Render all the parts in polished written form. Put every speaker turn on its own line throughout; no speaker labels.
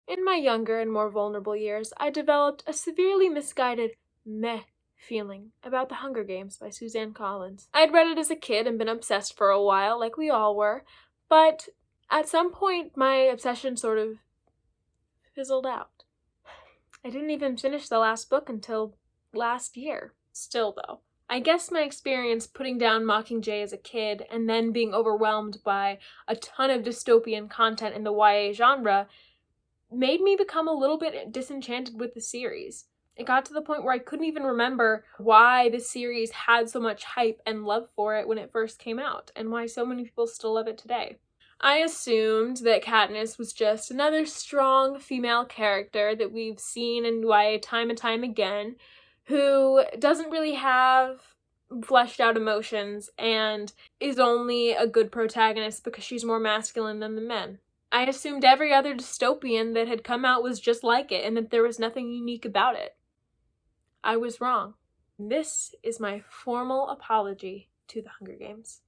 In my younger and more vulnerable years, I developed a severely misguided meh feeling about The Hunger Games by Suzanne Collins. I had read it as a kid and been obsessed for a while, like we all were, but at some point my obsession sort of fizzled out. I didn't even finish the last book until last year. Still, though, I guess my experience putting down Mockingjay as a kid and then being overwhelmed by a ton of dystopian content in the YA genre made me become a little bit disenchanted with the series. It got to the point where I couldn't even remember why the series had so much hype and love for it when it first came out, and why so many people still love it today. I assumed that Katniss was just another strong female character that we've seen in YA time and time again, who doesn't really have fleshed out emotions and is only a good protagonist because she's more masculine than the men. I assumed every other dystopian that had come out was just like it and that there was nothing unique about it. I was wrong. This is my formal apology to The Hunger Games.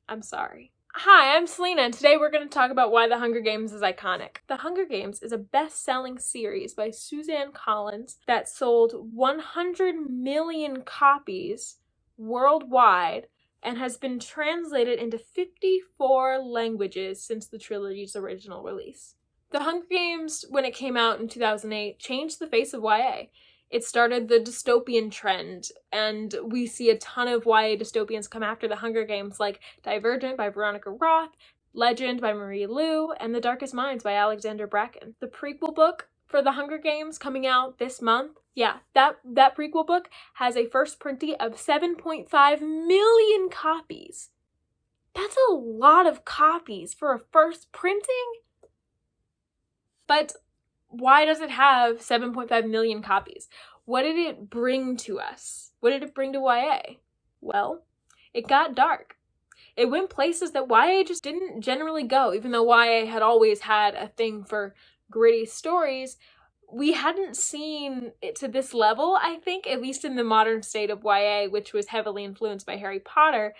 I'm sorry. Hi, I'm Selena, and today we're going to talk about why The Hunger Games is iconic. The Hunger Games is a best-selling series by Suzanne Collins that sold 100 million copies worldwide and has been translated into 54 languages since the trilogy's original release. The Hunger Games, when it came out in 2008, changed the face of YA. It started the dystopian trend, and we see a ton of YA dystopians come after The Hunger Games, like Divergent by Veronica Roth, Legend by Marie Lu, and The Darkest Minds by Alexander Bracken. The prequel book for The Hunger Games coming out this month, that prequel book has a first printing of 7.5 million copies. That's a lot of copies for a first printing. But why does it have 7.5 million copies? What did it bring to us? What did it bring to YA? Well, it got dark. It went places that YA just didn't generally go. Even though YA had always had a thing for gritty stories, we hadn't seen it to this level, I think, at least in the modern state of YA, which was heavily influenced by Harry Potter.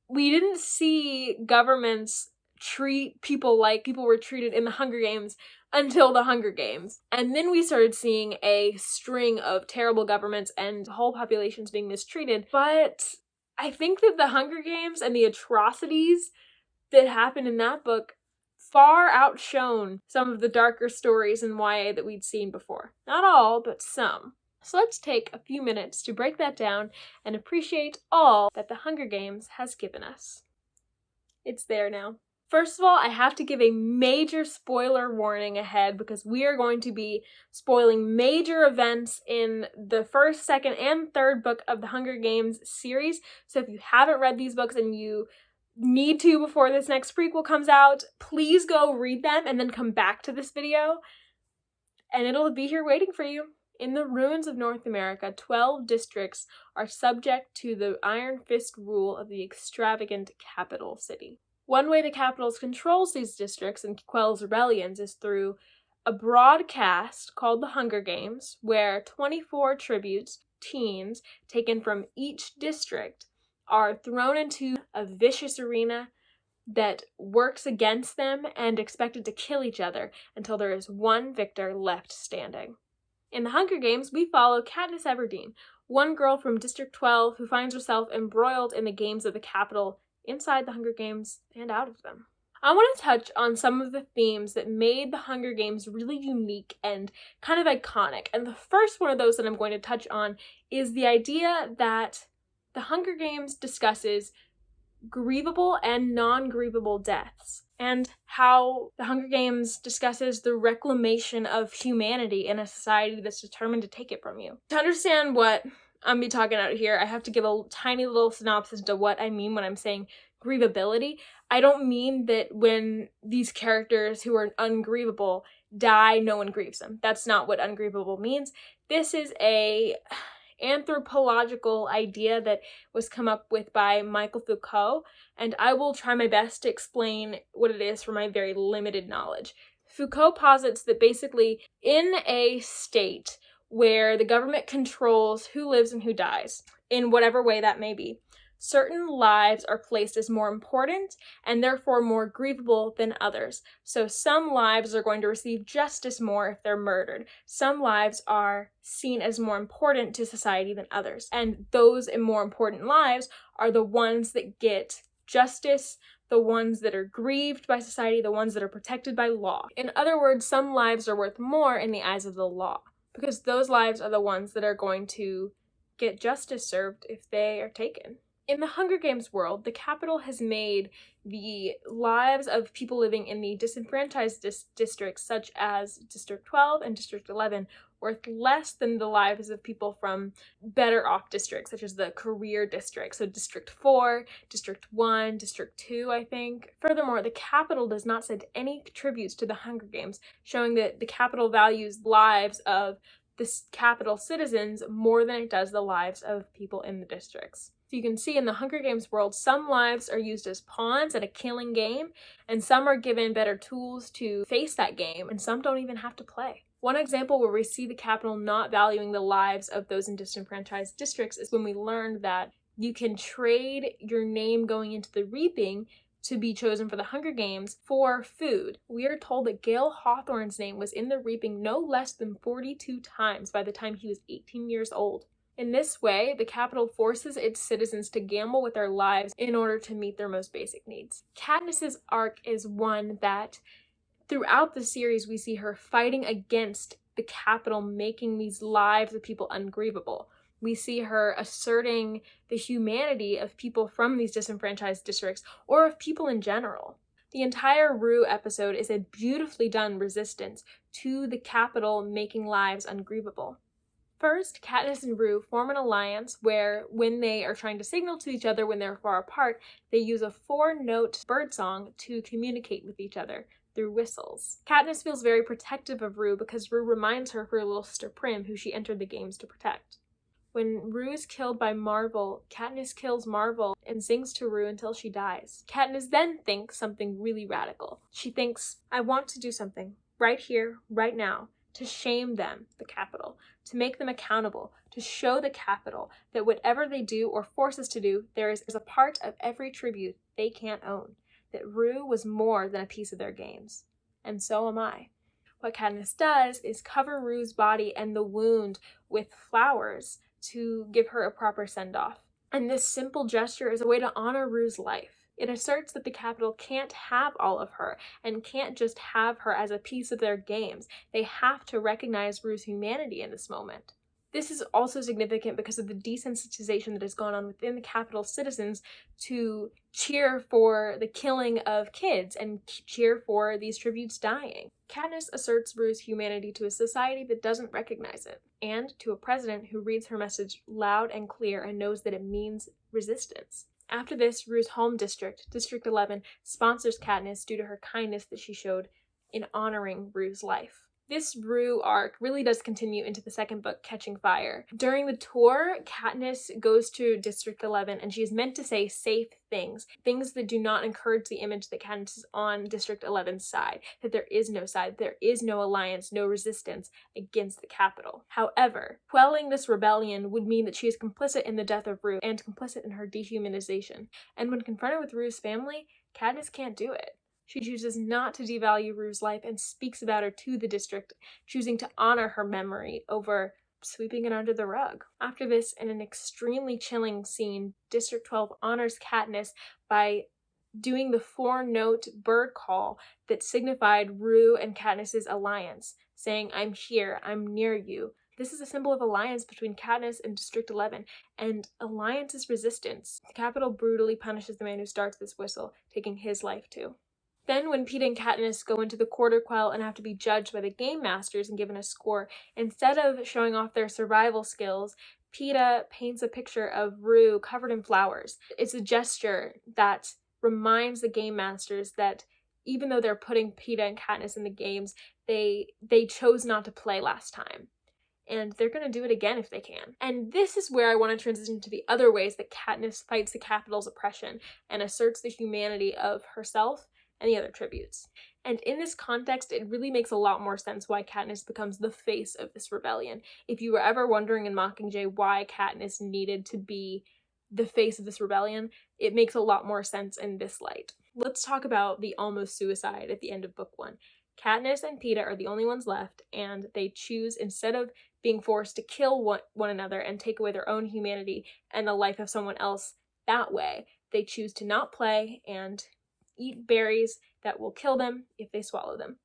We didn't see governments treat people like people were treated in The Hunger Games until The Hunger Games. And then we started seeing a string of terrible governments and whole populations being mistreated. But I think that The Hunger Games and the atrocities that happened in that book far outshone some of the darker stories in YA that we'd seen before. Not all, but some. So let's take a few minutes to break that down and appreciate all that The Hunger Games has given us. It's there now. First of all, I have to give a major spoiler warning ahead because we are going to be spoiling major events in the first, second, and third book of the Hunger Games series. So if you haven't read these books and you need to before this next prequel comes out, please go read them and then come back to this video and it'll be here waiting for you. In the ruins of North America, 12 districts are subject to the Iron Fist rule of the extravagant capital city. One way the Capitals controls these districts and quells rebellions is through a broadcast called the Hunger Games, where 24 tributes, teens, taken from each district, are thrown into a vicious arena that works against them and expected to kill each other until there is one victor left standing. In the Hunger Games, we follow Katniss Everdeen, one girl from District 12 who finds herself embroiled in the games of the Capitol, inside the Hunger Games and out of them. I want to touch on some of the themes that made the Hunger Games really unique and kind of iconic. And the first one of those that I'm going to touch on is the idea that the Hunger Games discusses grievable and non-grievable deaths, and how the Hunger Games discusses the reclamation of humanity in a society that's determined to take it from you. To understand what I'm be talking out here, I have to give a tiny little synopsis to what I mean when I'm saying grievability. I don't mean that when these characters who are ungrievable die, no one grieves them. That's not what ungrievable means. This is a anthropological idea that was come up with by Michael Foucault, and I will try my best to explain what it is from my very limited knowledge. Foucault posits that basically in a state where the government controls who lives and who dies, in whatever way that may be, Certain lives are placed as more important and therefore more grievable than others. So some lives are going to receive justice more if they're murdered. Some lives are seen as more important to society than others. And those more important lives are the ones that get justice, the ones that are grieved by society, the ones that are protected by law. In other words, some lives are worth more in the eyes of the law, because those lives are the ones that are going to get justice served if they are taken. In the Hunger Games world, the Capitol has made the lives of people living in the disenfranchised districts, such as District 12 and District 11, worth less than the lives of people from better off districts, such as the career district. So District 4, District 1, District 2, I think. Furthermore, the Capitol does not send any tributes to the Hunger Games, showing that the Capitol values lives of the Capitol citizens more than it does the lives of people in the districts. So you can see in the Hunger Games world, some lives are used as pawns at a killing game, and some are given better tools to face that game, and some don't even have to play. One example where we see the Capitol not valuing the lives of those in disenfranchised districts is when we learned that you can trade your name going into the reaping to be chosen for the Hunger Games for food. We are told that Gale Hawthorne's name was in the reaping no less than 42 times by the time he was 18 years old. In this way, the Capitol forces its citizens to gamble with their lives in order to meet their most basic needs. Katniss's arc is one that, throughout the series, we see her fighting against the Capitol making these lives of people ungrievable. We see her asserting the humanity of people from these disenfranchised districts, or of people in general. The entire Rue episode is a beautifully done resistance to the Capitol making lives ungrievable. First, Katniss and Rue form an alliance where, when they are trying to signal to each other when they're far apart, they use a 4-note birdsong to communicate with each other through whistles. Katniss feels very protective of Rue because Rue reminds her of her little sister Prim, who she entered the games to protect. When Rue is killed by Marvel, Katniss kills Marvel and sings to Rue until she dies. Katniss then thinks something really radical. She thinks, I want to do something, right here, right now, to shame them, the Capitol, to make them accountable, to show the Capitol that whatever they do or force us to do, there is a part of every tribute they can't own, that Rue was more than a piece of their games. And so am I. What Katniss does is cover Rue's body and the wound with flowers to give her a proper send-off. And this simple gesture is a way to honor Rue's life. It asserts that the Capitol can't have all of her and can't just have her as a piece of their games. They have to recognize Rue's humanity in this moment. This is also significant because of the desensitization that has gone on within the Capitol citizens to cheer for the killing of kids and cheer for these tributes dying. Katniss asserts Rue's humanity to a society that doesn't recognize it, and to a president who reads her message loud and clear and knows that it means resistance. After this, Rue's home district, District 11, sponsors Katniss due to her kindness that she showed in honoring Rue's life. This Rue arc really does continue into the second book, Catching Fire. During the tour, Katniss goes to District 11 and she is meant to say safe things that do not encourage the image that Katniss is on District 11's side, that there is no side, there is no alliance, no resistance against the Capitol. However, quelling this rebellion would mean that she is complicit in the death of Rue and complicit in her dehumanization. And when confronted with Rue's family, Katniss can't do it. She chooses not to devalue Rue's life and speaks about her to the district, choosing to honor her memory over sweeping it under the rug. After this, in an extremely chilling scene, District 12 honors Katniss by doing the 4-note bird call that signified Rue and Katniss's alliance, saying, I'm here, I'm near you. This is a symbol of alliance between Katniss and District 11, and alliance is resistance. The Capitol brutally punishes the man who starts this whistle, taking his life too. Then when Peeta and Katniss go into the quarter quell and have to be judged by the game masters and given a score, instead of showing off their survival skills, Peeta paints a picture of Rue covered in flowers. It's a gesture that reminds the game masters that even though they're putting Peeta and Katniss in the games, they chose not to play last time. And they're going to do it again if they can. And this is where I want to transition to the other ways that Katniss fights the Capitol's oppression and asserts the humanity of herself and the other tributes. And in this context, it really makes a lot more sense why Katniss becomes the face of this rebellion. If you were ever wondering in Mockingjay why Katniss needed to be the face of this rebellion, it makes a lot more sense in this light. Let's talk about the almost suicide at the end of book 1. Katniss and Peeta are the only ones left, and they choose, instead of being forced to kill one another and take away their own humanity and the life of someone else that way, they choose to not play and eat berries that will kill them if they swallow them.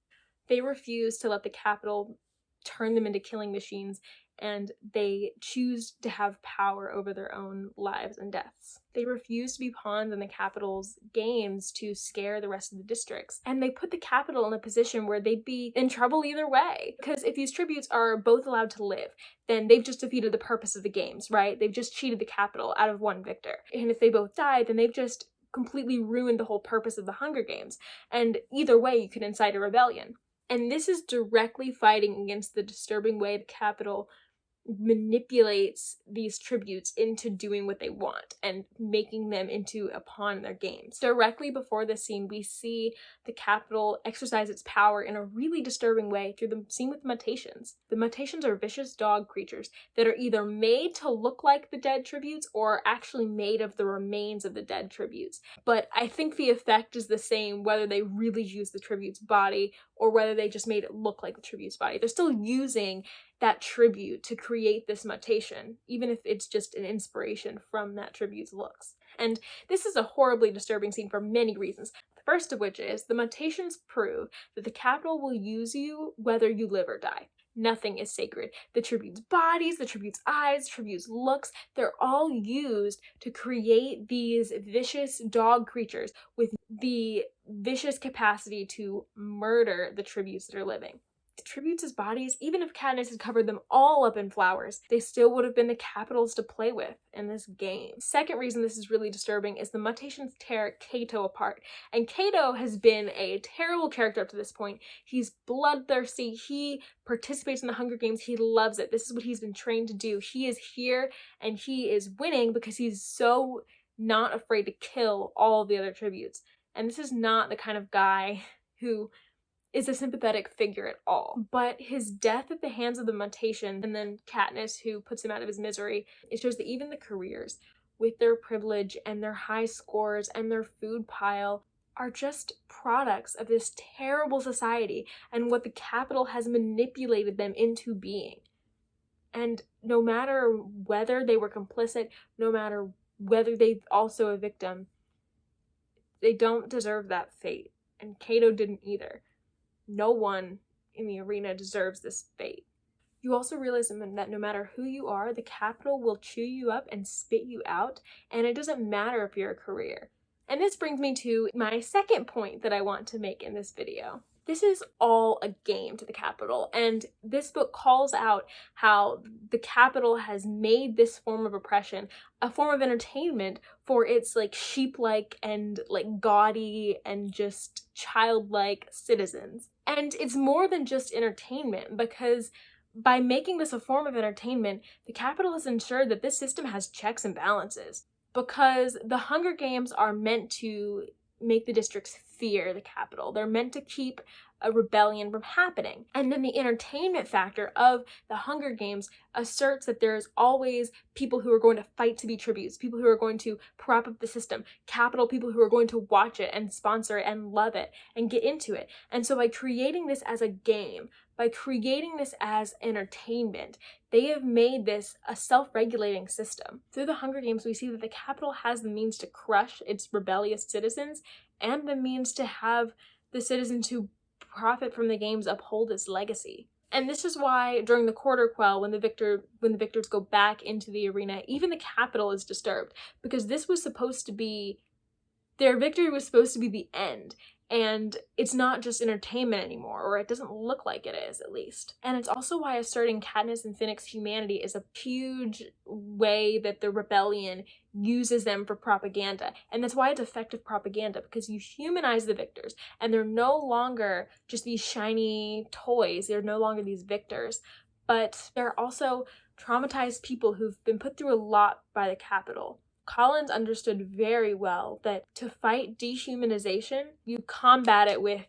They refuse to let the Capitol turn them into killing machines, and they choose to have power over their own lives and deaths. They refuse to be pawns in the Capitol's games to scare the rest of the districts, and they put the Capitol in a position where they'd be in trouble either way, because if these tributes are both allowed to live, then they've just defeated the purpose of the games, right? They've just cheated the Capitol out of one victor. And if they both die, then they've just completely ruined the whole purpose of the Hunger Games, and either way you could incite a rebellion. And this is directly fighting against the disturbing way the Capitol manipulates these tributes into doing what they want and making them into a pawn in their games. Directly before this scene, we see the Capitol exercise its power in a really disturbing way through the scene with the mutations. The mutations are vicious dog creatures that are either made to look like the dead tributes or actually made of the remains of the dead tributes. But I think the effect is the same whether they really use the tribute's body or whether they just made it look like the tribute's body. They're still using that tribute to create this mutation, even if it's just an inspiration from that tribute's looks. And this is a horribly disturbing scene for many reasons. The first of which is the mutations prove that the Capitol will use you whether you live or die. Nothing is sacred. The tribute's bodies, the tribute's eyes, the tribute's looks, they're all used to create these vicious dog creatures with the vicious capacity to murder the tributes that are living. The tributes' bodies, even if Katniss had covered them all up in flowers, they still would have been the Capitol's to play with in this game. Second reason this is really disturbing is the mutations tear Cato apart. And Cato has been a terrible character up to this point. He's bloodthirsty, he participates in the Hunger Games, he loves it. This is what he's been trained to do. He is here and he is winning because he's so not afraid to kill all the other tributes. And this is not the kind of guy who is a sympathetic figure at all. But his death at the hands of the mutation, and then Katniss, who puts him out of his misery, it shows that even the careers, with their privilege and their high scores and their food pile, are just products of this terrible society and what the Capitol has manipulated them into being. And no matter whether they were complicit, no matter whether they're also a victim, they don't deserve that fate. And Cato didn't either. No one in the arena deserves this fate. You also realize that no matter who you are, the Capitol will chew you up and spit you out, and it doesn't matter if you're a career. And this brings me to my second point that I want to make in this video. This is all a game to the Capitol, and this book calls out how the Capitol has made this form of oppression a form of entertainment for its sheep-like and gaudy and just childlike citizens. And it's more than just entertainment, because by making this a form of entertainment, the Capitol has ensured that this system has checks and balances. Because the Hunger Games are meant to make the districts fear the Capitol. They're meant to keep a rebellion from happening. And then the entertainment factor of the Hunger Games asserts that there's always people who are going to fight to be tributes, people who are going to prop up the system, Capitol people who are going to watch it and sponsor it and love it and get into it. And so by creating this as a game, by creating this as entertainment, they have made this a self-regulating system. Through the Hunger Games, we see that the Capitol has the means to crush its rebellious citizens and the means to have the citizens who profit from the games uphold its legacy. And this is why during the quarter quell, when the victors go back into the arena, even the Capitol is disturbed, because this was supposed to be, their victory was supposed to be the end. And it's not just entertainment anymore, or it doesn't look like it is, at least. And it's also why asserting Katniss and Finnick's humanity is a huge way that the rebellion uses them for propaganda. And that's why it's effective propaganda, because you humanize the victors, and they're no longer just these shiny toys. They're no longer these victors, but they're also traumatized people who've been put through a lot by the Capitol. Collins understood very well that to fight dehumanization, you combat it with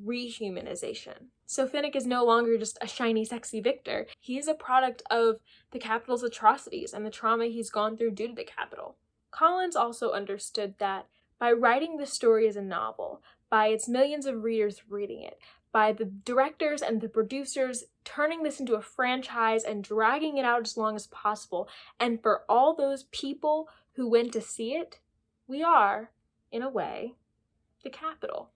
rehumanization. So Finnick is no longer just a shiny, sexy victor. He is a product of the Capitol's atrocities and the trauma he's gone through due to the Capitol. Collins also understood that by writing this story as a novel, by its millions of readers reading it, by the directors and the producers turning this into a franchise and dragging it out as long as possible, and for all those people who went to see it, we are, in a way, the capital.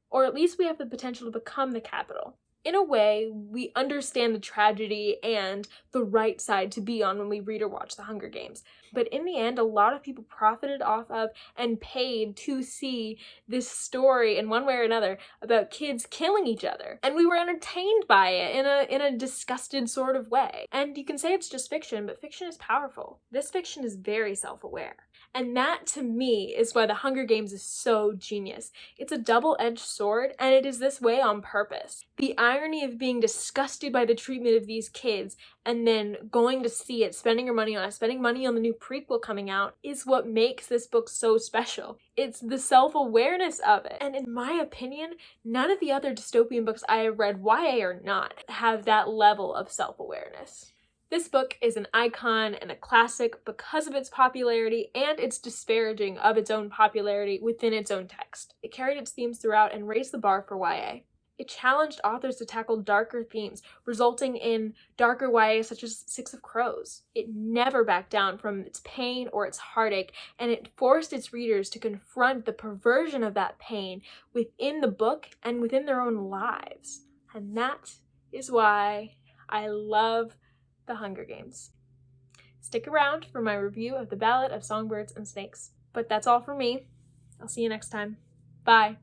Or at least we have the potential to become the capital. In a way, we understand the tragedy and the right side to be on when we read or watch The Hunger Games. But in the end, a lot of people profited off of and paid to see this story in one way or another about kids killing each other. And we were entertained by it in a disgusted sort of way. And you can say it's just fiction, but fiction is powerful. This fiction is very self-aware. And that, to me, is why The Hunger Games is so genius. It's a double-edged sword, and it is this way on purpose. The irony of being disgusted by the treatment of these kids and then going to see it, spending your money on it, spending money on the new prequel coming out, is what makes this book so special. It's the self-awareness of it. And in my opinion, none of the other dystopian books I have read, YA or not, have that level of self-awareness. This book is an icon and a classic because of its popularity and its disparaging of its own popularity within its own text. It carried its themes throughout and raised the bar for YA. It challenged authors to tackle darker themes, resulting in darker YA such as Six of Crows. It never backed down from its pain or its heartache, and it forced its readers to confront the perversion of that pain within the book and within their own lives. And that is why I love The Hunger Games. Stick around for my review of The Ballad of Songbirds and Snakes. But that's all for me. I'll see you next time. Bye.